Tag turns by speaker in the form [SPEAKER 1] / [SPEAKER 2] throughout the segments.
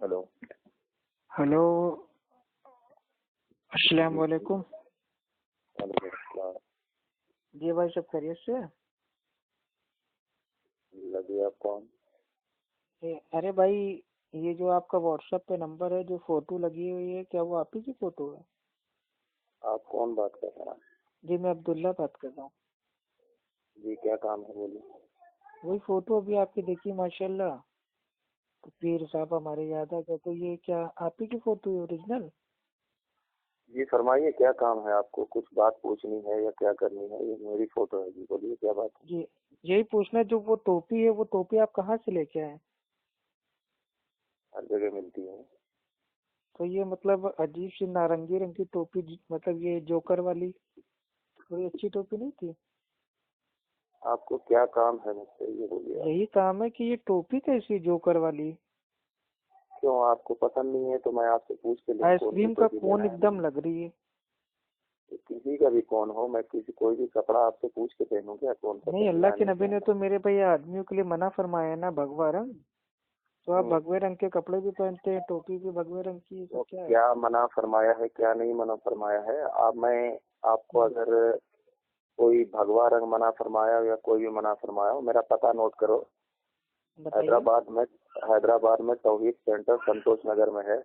[SPEAKER 1] Hello.
[SPEAKER 2] Hello. अस्सलाम वालेकुम।
[SPEAKER 1] वालेकुम अस्सलाम।
[SPEAKER 2] जी भाई, सब खैरियत से?
[SPEAKER 1] लगे आप कौन?
[SPEAKER 2] अरे भाई, ये जो आपका व्हाट्सएप पे नंबर है, जो फोटो लगी हुई है, क्या वो आप ही की फोटो है?
[SPEAKER 1] आप कौन बात कर रहे हैं?
[SPEAKER 2] जी, मैं अब्दुल्ला बात कर रहा हूँ।
[SPEAKER 1] जी क्या काम है बोलिए।
[SPEAKER 2] वही फोटो अभी आपकी देखी, माशाल्लाह। तो पीर साहब हमारे याद आ गए। तो ये क्या आप ही की फोटो है ओरिजिनल?
[SPEAKER 1] जी फरमाइए क्या काम है आपको, कुछ बात पूछनी है या क्या करनी है? ये मेरी फोटो है जी, बोलिए क्या बात है।
[SPEAKER 2] जी, यही पूछना है, जो वो टोपी है, वो टोपी आप कहाँ से लेके आए?
[SPEAKER 1] हर जगह मिलती है।
[SPEAKER 2] तो ये मतलब अजीब सी नारंगी रंग की टोपी, मतलब ये जोकर वाली, थोड़ी अच्छी टोपी नहीं थी?
[SPEAKER 1] आपको क्या काम है मुझसे ये बोलिए आप।
[SPEAKER 2] यही काम है कि ये टोपी कैसी जोकर वाली?
[SPEAKER 1] क्यों आपको पसंद नहीं है तो मैं आपसे पूछ के लूँ कौन सी
[SPEAKER 2] आइसक्रीम का
[SPEAKER 1] टोपी
[SPEAKER 2] कोन
[SPEAKER 1] लेना है।
[SPEAKER 2] एकदम लग रही है।
[SPEAKER 1] तो किसी का भी कौन हो, मैं किसी कोई भी कपड़ा आपसे पूछ के पहनूं क्या, कौन सा
[SPEAKER 2] नहीं,
[SPEAKER 1] पहनना
[SPEAKER 2] अल्लाह
[SPEAKER 1] है
[SPEAKER 2] के
[SPEAKER 1] नहीं
[SPEAKER 2] नबी ने
[SPEAKER 1] पहनना।
[SPEAKER 2] तो मेरे भाई आदमियों के लिए मना फरमाया है ना, भगवा रंग। तो आप
[SPEAKER 1] हम्म।
[SPEAKER 2] भगवे रंग के कपड़े भी पहनते हैं, टोपी भी भगवे रंग की, ये सब
[SPEAKER 1] तो
[SPEAKER 2] क्या है?
[SPEAKER 1] क्या मना फरमाया है क्या नहीं मना फरमाया है, आप मैं आपको अगर कोई भगवा रंग मना फरमाया या कोई भी मना फरमाया हो, मेरा पता नोट करो।
[SPEAKER 2] बताइए।
[SPEAKER 1] हैदराबाद में तौहीद सेंटर संतोष नगर में है।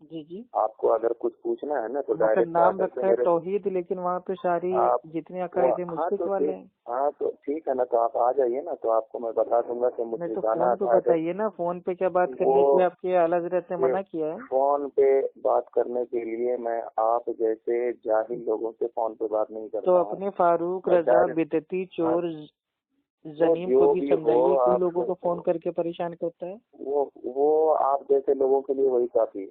[SPEAKER 2] जी जी।
[SPEAKER 1] आपको अगर कुछ पूछना है ना तो
[SPEAKER 2] मतलब
[SPEAKER 1] डायरेक्ट
[SPEAKER 2] नाम
[SPEAKER 1] आकर के
[SPEAKER 2] रखा है
[SPEAKER 1] मेरे
[SPEAKER 2] तौहीद, लेकिन वहाँ पे सारी
[SPEAKER 1] आप
[SPEAKER 2] जितने
[SPEAKER 1] वो
[SPEAKER 2] अकायदे
[SPEAKER 1] हाँ
[SPEAKER 2] मुश्किल
[SPEAKER 1] तो
[SPEAKER 2] वाले
[SPEAKER 1] ठीक।
[SPEAKER 2] हैं।
[SPEAKER 1] हाँ तो ठीक है ना, तो आप आ जाइए ना, तो आपको मैं बता दूंगा कि
[SPEAKER 2] नहीं
[SPEAKER 1] मुझे
[SPEAKER 2] तो
[SPEAKER 1] जाना
[SPEAKER 2] फोन पे
[SPEAKER 1] था
[SPEAKER 2] बताइए ना, फोन पे क्या बात
[SPEAKER 1] वो
[SPEAKER 2] करने की आपके आला हज़रत ने
[SPEAKER 1] ये
[SPEAKER 2] मना किया है?
[SPEAKER 1] फोन पे बात करने के लिए मैं आप जैसे जाहिल लोगों से फोन पे बात नहीं
[SPEAKER 2] तो
[SPEAKER 1] करता हूँ।
[SPEAKER 2] अपने फारूक
[SPEAKER 1] मैं
[SPEAKER 2] रजा
[SPEAKER 1] डायरेक्ट
[SPEAKER 2] बिदती
[SPEAKER 1] हाँ,
[SPEAKER 2] चोर
[SPEAKER 1] तो
[SPEAKER 2] जनीम को
[SPEAKER 1] जो
[SPEAKER 2] भी
[SPEAKER 1] भी हो
[SPEAKER 2] समझाइए, क्यों
[SPEAKER 1] आप
[SPEAKER 2] लोगों को फोन करके परेशान करता है?
[SPEAKER 1] वो आप जैसे लोगों के लिए वही काफी है।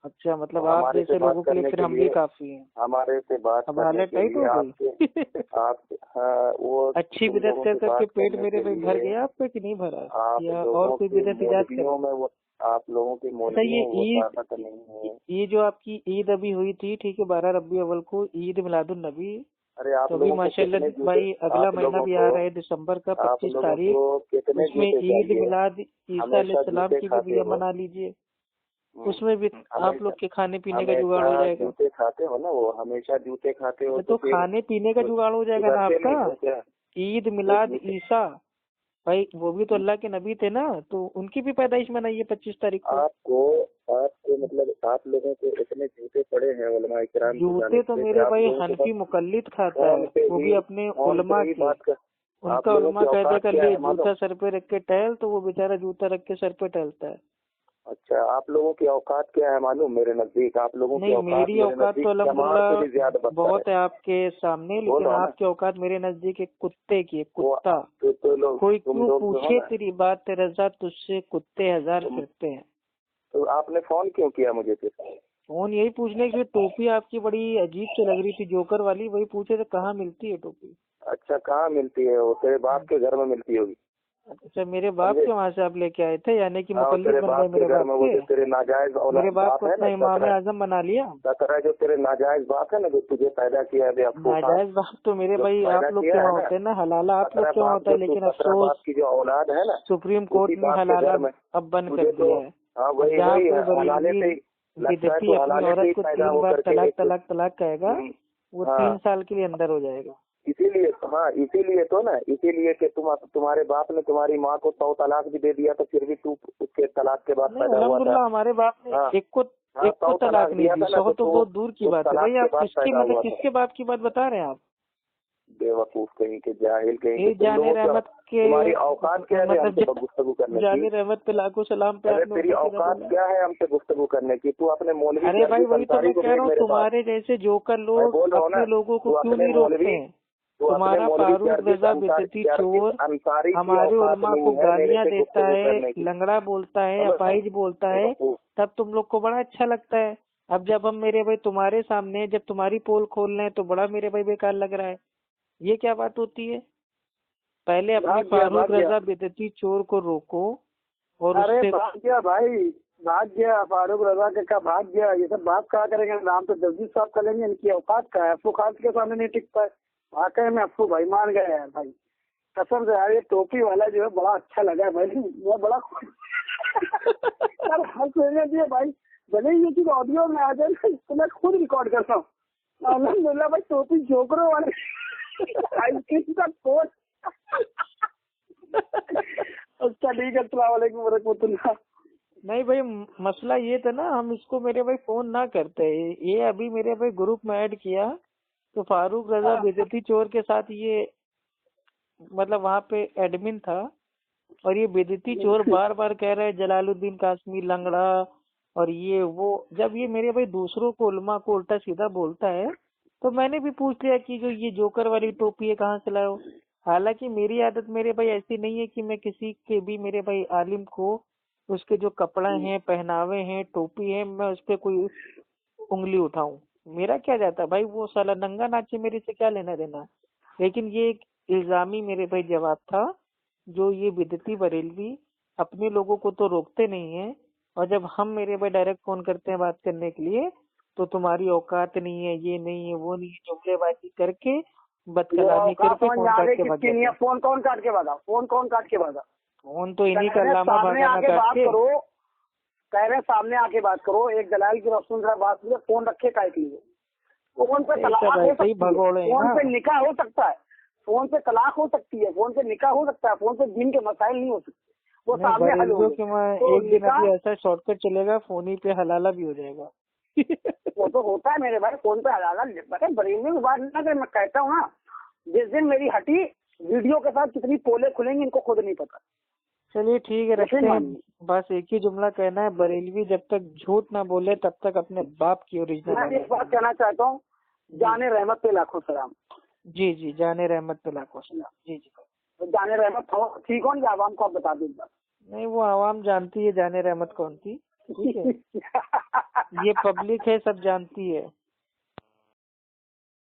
[SPEAKER 2] अच्छा,
[SPEAKER 1] तो
[SPEAKER 2] मतलब आप
[SPEAKER 1] हमारे से
[SPEAKER 2] जैसे
[SPEAKER 1] बात
[SPEAKER 2] लोगों के लिए
[SPEAKER 1] करने
[SPEAKER 2] फिर
[SPEAKER 1] के
[SPEAKER 2] हम भी
[SPEAKER 1] लिए
[SPEAKER 2] काफी हैं।
[SPEAKER 1] हमारे से बात
[SPEAKER 2] अब
[SPEAKER 1] करने
[SPEAKER 2] हालत
[SPEAKER 1] के
[SPEAKER 2] टाइट
[SPEAKER 1] लिए
[SPEAKER 2] हो गई।
[SPEAKER 1] आपके आप हाँ वो
[SPEAKER 2] अच्छी
[SPEAKER 1] तुम
[SPEAKER 2] बिदत
[SPEAKER 1] लोगों
[SPEAKER 2] कर
[SPEAKER 1] से
[SPEAKER 2] करके
[SPEAKER 1] बात
[SPEAKER 2] पेट
[SPEAKER 1] करने
[SPEAKER 2] मेरे
[SPEAKER 1] के
[SPEAKER 2] भाई भर
[SPEAKER 1] लिए
[SPEAKER 2] गया आपका कि नहीं भरा?
[SPEAKER 1] आप
[SPEAKER 2] या और
[SPEAKER 1] लोगों
[SPEAKER 2] कोई
[SPEAKER 1] की
[SPEAKER 2] बिदत इजाद
[SPEAKER 1] मौलवियों
[SPEAKER 2] करें?
[SPEAKER 1] में वो आप लोगों की
[SPEAKER 2] अच्छा, ये
[SPEAKER 1] मौलवियों में वो
[SPEAKER 2] ईद,
[SPEAKER 1] ताकत नहीं है।
[SPEAKER 2] ये जो आपकी ईद अभी हुई थी, ठीक है, 12 रबी अव्वल को ईद मिलादुन नबी।
[SPEAKER 1] अरे आप
[SPEAKER 2] तो अभी
[SPEAKER 1] लोगों को
[SPEAKER 2] माशाल्लाह
[SPEAKER 1] कितने जूते
[SPEAKER 2] भाई अगला
[SPEAKER 1] आप
[SPEAKER 2] महीना
[SPEAKER 1] लोगों
[SPEAKER 2] भी
[SPEAKER 1] को
[SPEAKER 2] आ रहा है, दिसंबर का
[SPEAKER 1] आप
[SPEAKER 2] 25
[SPEAKER 1] लोगों
[SPEAKER 2] तारीख।
[SPEAKER 1] को कितने
[SPEAKER 2] उसमें
[SPEAKER 1] जूते
[SPEAKER 2] ईद
[SPEAKER 1] चाहिए?
[SPEAKER 2] मिलाद ईसा
[SPEAKER 1] हमेशा
[SPEAKER 2] अलैहिस्सलाम
[SPEAKER 1] जूते
[SPEAKER 2] की भी
[SPEAKER 1] खाते
[SPEAKER 2] भैया
[SPEAKER 1] हो।
[SPEAKER 2] मना लीजिए।
[SPEAKER 1] हम्म,
[SPEAKER 2] उसमें भी आप
[SPEAKER 1] हमेशा
[SPEAKER 2] लोग के खाने पीने का जुगाड़ हो
[SPEAKER 1] हमेशा
[SPEAKER 2] जाएगा।
[SPEAKER 1] जूते खाते हो ना, वो हमेशा जूते खाते हो
[SPEAKER 2] अरे
[SPEAKER 1] तो
[SPEAKER 2] तो
[SPEAKER 1] फिर
[SPEAKER 2] खाने पीने का जुगाड़ हो जाएगा ना
[SPEAKER 1] सुधरते
[SPEAKER 2] आपका।
[SPEAKER 1] नहीं हो क्या?
[SPEAKER 2] ईद
[SPEAKER 1] तो
[SPEAKER 2] मिलाद
[SPEAKER 1] जूते
[SPEAKER 2] ईसा, भाई वो भी तो अल्लाह के नबी थे ना, तो उनकी भी पैदाइश मनाइए 25 तारीख को।
[SPEAKER 1] आपको आपको मतलब आप लोगों को इतने जूते पड़े हैं उलमा इकराम की
[SPEAKER 2] जूते
[SPEAKER 1] जानिब
[SPEAKER 2] तो
[SPEAKER 1] से कि
[SPEAKER 2] मेरे
[SPEAKER 1] आप
[SPEAKER 2] भाई
[SPEAKER 1] लोगों को
[SPEAKER 2] हनफी
[SPEAKER 1] बस
[SPEAKER 2] मुकल्लिद खाता
[SPEAKER 1] फोन
[SPEAKER 2] है,
[SPEAKER 1] पे
[SPEAKER 2] वो भी
[SPEAKER 1] ही
[SPEAKER 2] अपने
[SPEAKER 1] फोन पे
[SPEAKER 2] उलमा
[SPEAKER 1] ही
[SPEAKER 2] की।
[SPEAKER 1] बात कर। आप
[SPEAKER 2] उनका
[SPEAKER 1] लोगों
[SPEAKER 2] उलमा
[SPEAKER 1] की
[SPEAKER 2] कहता
[SPEAKER 1] औकात
[SPEAKER 2] कर
[SPEAKER 1] क्या
[SPEAKER 2] ले
[SPEAKER 1] है मालूम?
[SPEAKER 2] जूता सर पे रख के टहल, तो वो बेचारा जूता रख के सर पे टहलता है।
[SPEAKER 1] अच्छा आप लोगों की औकात क्या है मालूम? मेरे नजदीक आप लोगों की
[SPEAKER 2] नहीं,
[SPEAKER 1] औकात
[SPEAKER 2] मेरी
[SPEAKER 1] मेरे
[SPEAKER 2] औकात तो
[SPEAKER 1] नजदीक चमार से भी ज्यादा
[SPEAKER 2] अल्हम्दुलिल्लाह
[SPEAKER 1] बदतर है।
[SPEAKER 2] बहुत है आपके सामने,
[SPEAKER 1] बोल
[SPEAKER 2] लेकिन
[SPEAKER 1] रहा हूँ ना,
[SPEAKER 2] आपकी औकात मेरे नजदीक एक कुत्ते की है,
[SPEAKER 1] वो
[SPEAKER 2] कुत्ता। कोई
[SPEAKER 1] तुम
[SPEAKER 2] क्यों
[SPEAKER 1] लोग जो हो
[SPEAKER 2] पूछे
[SPEAKER 1] ना,
[SPEAKER 2] तेरी बात, तेरा रजा तुझसे कुत्ते हजार
[SPEAKER 1] तुम
[SPEAKER 2] फिरते हैं।
[SPEAKER 1] तो आपने फोन क्यों किया मुझे फिर?
[SPEAKER 2] फोन यही पूछने की, टोपी आपकी बड़ी अजीब सी लग रही थी, जोकर वाली, वही पूछे थे कहाँ मिलती है टोपी।
[SPEAKER 1] अच्छा कहाँ मिलती है? वो तेरे बाप के घर में मिलती होगी।
[SPEAKER 2] अच्छा, मेरे बाप
[SPEAKER 1] समझे?
[SPEAKER 2] के वहां से आप लेके आए थे, यानी कि
[SPEAKER 1] हाँ वो
[SPEAKER 2] मुकल्लिद
[SPEAKER 1] तेरे
[SPEAKER 2] बन गए
[SPEAKER 1] बाप के
[SPEAKER 2] मेरे
[SPEAKER 1] घर
[SPEAKER 2] बाप
[SPEAKER 1] में वो
[SPEAKER 2] के?
[SPEAKER 1] जो तेरे नाजायज
[SPEAKER 2] मेरे बाप
[SPEAKER 1] बाप
[SPEAKER 2] को
[SPEAKER 1] है
[SPEAKER 2] अपना
[SPEAKER 1] ना,
[SPEAKER 2] इमाम आजम बना लिया।
[SPEAKER 1] सतरा जो तेरे नाजायज बाप है ना, जो तुझे पैदा किया है बेअफसोसा,
[SPEAKER 2] नाजायज बाप तो मेरे
[SPEAKER 1] जो
[SPEAKER 2] भाई
[SPEAKER 1] पैदा
[SPEAKER 2] आप लोग के
[SPEAKER 1] किया है
[SPEAKER 2] वहाँ
[SPEAKER 1] ना,
[SPEAKER 2] होते हैं ना, हलाला आप लोग
[SPEAKER 1] सतरा
[SPEAKER 2] के वहाँ
[SPEAKER 1] बाप
[SPEAKER 2] होता है,
[SPEAKER 1] जो तू
[SPEAKER 2] लेकिन
[SPEAKER 1] सतरा
[SPEAKER 2] अफसोस
[SPEAKER 1] बाप की जो औलाद है ना,
[SPEAKER 2] सुप्रीम
[SPEAKER 1] उसी
[SPEAKER 2] कोर्ट ने
[SPEAKER 1] बाप के
[SPEAKER 2] हलाला
[SPEAKER 1] घर में
[SPEAKER 2] अब बंद
[SPEAKER 1] तुझे
[SPEAKER 2] कर
[SPEAKER 1] तो
[SPEAKER 2] दिया है।
[SPEAKER 1] हाँ
[SPEAKER 2] अब
[SPEAKER 1] वही
[SPEAKER 2] जहाँ
[SPEAKER 1] वही
[SPEAKER 2] कोई
[SPEAKER 1] हलाले
[SPEAKER 2] बरेलवी
[SPEAKER 1] से ही लगता है,
[SPEAKER 2] बिदती
[SPEAKER 1] तू
[SPEAKER 2] अपनी
[SPEAKER 1] हलाले से
[SPEAKER 2] औरत
[SPEAKER 1] ही
[SPEAKER 2] को
[SPEAKER 1] पैदा
[SPEAKER 2] 3 बार
[SPEAKER 1] होकर के
[SPEAKER 2] तलाक
[SPEAKER 1] एक
[SPEAKER 2] तलाक तलाक कहेगा,
[SPEAKER 1] हम्म,
[SPEAKER 2] वो
[SPEAKER 1] हाँ
[SPEAKER 2] 3 साल के लिए अंदर हो जाएगा।
[SPEAKER 1] इसीलिए तो ना, इसीलिए कि तुम्हारे बाप ने तुम्हारी माँ को 100 तलाक भी दे दिया, तो फिर भी तू उसके तलाक के बाद
[SPEAKER 2] नहीं,
[SPEAKER 1] पैदा हुआ था।
[SPEAKER 2] अल्हम्दुलिल्लाह हमारे बाप ने
[SPEAKER 1] हाँ हाँ
[SPEAKER 2] एक को
[SPEAKER 1] 100
[SPEAKER 2] तलाक
[SPEAKER 1] तलाक
[SPEAKER 2] नहीं
[SPEAKER 1] दिया
[SPEAKER 2] दी,
[SPEAKER 1] था ना,
[SPEAKER 2] 100
[SPEAKER 1] तो
[SPEAKER 2] तो
[SPEAKER 1] तू
[SPEAKER 2] बहुत दूर की
[SPEAKER 1] उस
[SPEAKER 2] बात है
[SPEAKER 1] तलाक
[SPEAKER 2] भाई।
[SPEAKER 1] के
[SPEAKER 2] आप
[SPEAKER 1] बाद
[SPEAKER 2] किसकी
[SPEAKER 1] पैदा
[SPEAKER 2] मतलब
[SPEAKER 1] हुआ था।
[SPEAKER 2] किसके बाप की बात बता रहे हैं आप?
[SPEAKER 1] बेवकूफ कहीं के, जाहिल कहीं के,
[SPEAKER 2] ए
[SPEAKER 1] तुम
[SPEAKER 2] जाने
[SPEAKER 1] लोगों
[SPEAKER 2] रहमत
[SPEAKER 1] के
[SPEAKER 2] के,
[SPEAKER 1] तुम्हारी औकात क्या है हमसे
[SPEAKER 2] मतलब
[SPEAKER 1] गुफ्तगू करने की?
[SPEAKER 2] जाने रहमत पे लाखों सलाम पे
[SPEAKER 1] अरे
[SPEAKER 2] आपने
[SPEAKER 1] तेरी
[SPEAKER 2] ऊपर सीधा
[SPEAKER 1] औकात
[SPEAKER 2] बोला।
[SPEAKER 1] क्या है हमसे गुफ्तगू करने की? तू अपने मौलवी
[SPEAKER 2] अरे भाई,
[SPEAKER 1] गर्दी
[SPEAKER 2] वही तो
[SPEAKER 1] अंसारी
[SPEAKER 2] मैं
[SPEAKER 1] को
[SPEAKER 2] कह
[SPEAKER 1] भेज
[SPEAKER 2] रहा हूँ,
[SPEAKER 1] मेरे पास।
[SPEAKER 2] तुम्हारे जैसे जोकर
[SPEAKER 1] मैं
[SPEAKER 2] लोग
[SPEAKER 1] बोल रहा हूँ ना,
[SPEAKER 2] अपने लोगों को क्यों नहीं रोकते हैं?
[SPEAKER 1] तू अपने
[SPEAKER 2] तुम्हारा
[SPEAKER 1] मौलवी
[SPEAKER 2] फारूक रजा बेदती चोर
[SPEAKER 1] अंसारी की
[SPEAKER 2] हमारे
[SPEAKER 1] औकात
[SPEAKER 2] उलमा को
[SPEAKER 1] नहीं है मेरे
[SPEAKER 2] गालियां
[SPEAKER 1] से
[SPEAKER 2] देता
[SPEAKER 1] गुफ्तगू
[SPEAKER 2] है,
[SPEAKER 1] करने की।
[SPEAKER 2] लंगड़ा बोलता है,
[SPEAKER 1] समझ रहा हूँ?
[SPEAKER 2] अपाहिज बोलता है,
[SPEAKER 1] बेवकूफ।
[SPEAKER 2] तब तुम लोग को बड़ा अच्छा लगता है। अब जब हम मेरे भाई तुम्हारे सामने जब तुम्हारी पोल खोल रहे हैं, तो बड़ा मेरे भाई बेकार लग रहा है। ये क्या बात होती है? पहले अपने फारूक
[SPEAKER 1] भाग गया।
[SPEAKER 2] रजा बेदती चोर को रोको और
[SPEAKER 1] अरे
[SPEAKER 2] उससे।
[SPEAKER 1] भाग गया भाई, भाग गया फारूक रजा के का, भाग गया। ये सब बात कहा करेंगे, नाम तो जगदीश साहब का लेंगे, इनकी औकात का है। अफू खास के सामने नहीं टिक पाए। वाकई में अफू भाई मान गए यार भाई, कसम से यार। ये टोपी वाला जो है बड़ा अच्छा लगा है भाई, मैं बड़ा खुश यार हंस लेने दिए भाई, भले ही ये चीज ऑडियो में आ जाए इसको मैं खुद रिकॉर्ड करता हूँ। अल्हम्दुलिल्लाह भाई, टोपी जोकरों वाले आइसक्रीम का पोस्ट। अच्छा ठीक है, अस्सलाम वालेकुम वरहमतुल्लाह।
[SPEAKER 2] नहीं भाई, मसला ये था ना, हम इसको मेरे भाई फोन ना करते। ये अभी मेरे भाई ग्रुप में ऐड किया तो फारूक रजा बेदती चोर के साथ ये मतलब वहाँ पे एडमिन था, और ये बेदती चोर बार बार कह रहा है जलालुद्दीन कासमी लंगड़ा और ये वो। जब ये मेरे भाई दूसरों को उलमा को उल्टा सीधा बोलता है तो मैंने भी पूछ लिया कि जो ये जोकर वाली टोपी है कहाँ से लाए हो। हालांकि मेरी आदत मेरे भाई ऐसी नहीं है कि मैं किसी के भी मेरे भाई आलिम को उसके जो कपड़ा हैं, पहनावे हैं, टोपी है, मैं उस पर कोई उंगली उठाऊं। मेरा क्या जाता भाई, वो साला नंगा नाचे, मेरे से क्या लेना देना। लेकिन ये एक इल्जामी मेरे भाई जवाब था, जो ये बिदती बरेलवी अपने लोगों को तो रोकते नहीं है, और जब हम मेरे भाई डायरेक्ट फोन करते हैं बात करने के लिए तो तुम्हारी औकात नहीं है, ये नहीं है, वो नहीं है, जुमलेबाजी करके बदकलामी करके फोन काट के भाग जाते हैं।
[SPEAKER 1] फोन कौन काट के भागा? फोन कौन काट के भागा?
[SPEAKER 2] फोन तो इन्हीं का लामा
[SPEAKER 1] सामने
[SPEAKER 2] भागा ना
[SPEAKER 1] आके
[SPEAKER 2] काट
[SPEAKER 1] बात
[SPEAKER 2] के।
[SPEAKER 1] करो, कह रहे हैं सामने आके बात करो। एक दलाल की रसूल जरा बात कीजिए, फोन रखे काट लीजिए। फोन पे तलाक हो सकती है, फोन पे निकाह हो सकता है, फोन पे तलाक हो सकती है, फोन पे निकाह हो सकता है, फोन पे दिन के मसाइल नहीं हो सकते, वो सामने हल हो।
[SPEAKER 2] एक दिन अभी ऐसा शॉर्टकट चलेगा, फोन ही पे हलाला भी हो जाएगा।
[SPEAKER 1] वो तो होता है मेरे भाई, फोन पे हलाला। बड़े बरेली की बात ना कर, मैं कहता हूँ ना, जिस दिन मेरी हटी वीडियो के साथ कितनी पोले खुलेंगी इनको खुद नहीं पता।
[SPEAKER 2] चलिए ठीक है, रखते हैं। बस एक ही जुमला कहना है, बरेलवी जब तक झूठ ना बोले तब तक अपने बाप की ओरिजिनल।
[SPEAKER 1] मैं एक बात कहना चाहता हूँ, जाने रहमत पे लाखों सलाम।
[SPEAKER 2] जी जी, जाने रहमत पे लाखों सलाम। जी जी,
[SPEAKER 1] तो जाने रहमत ठीक हो या आवाम को आप बता दो।
[SPEAKER 2] नहीं, वो आवाम जानती है जाने रहमत कौन थी, ठीक है। ये पब्लिक है, सब जानती है।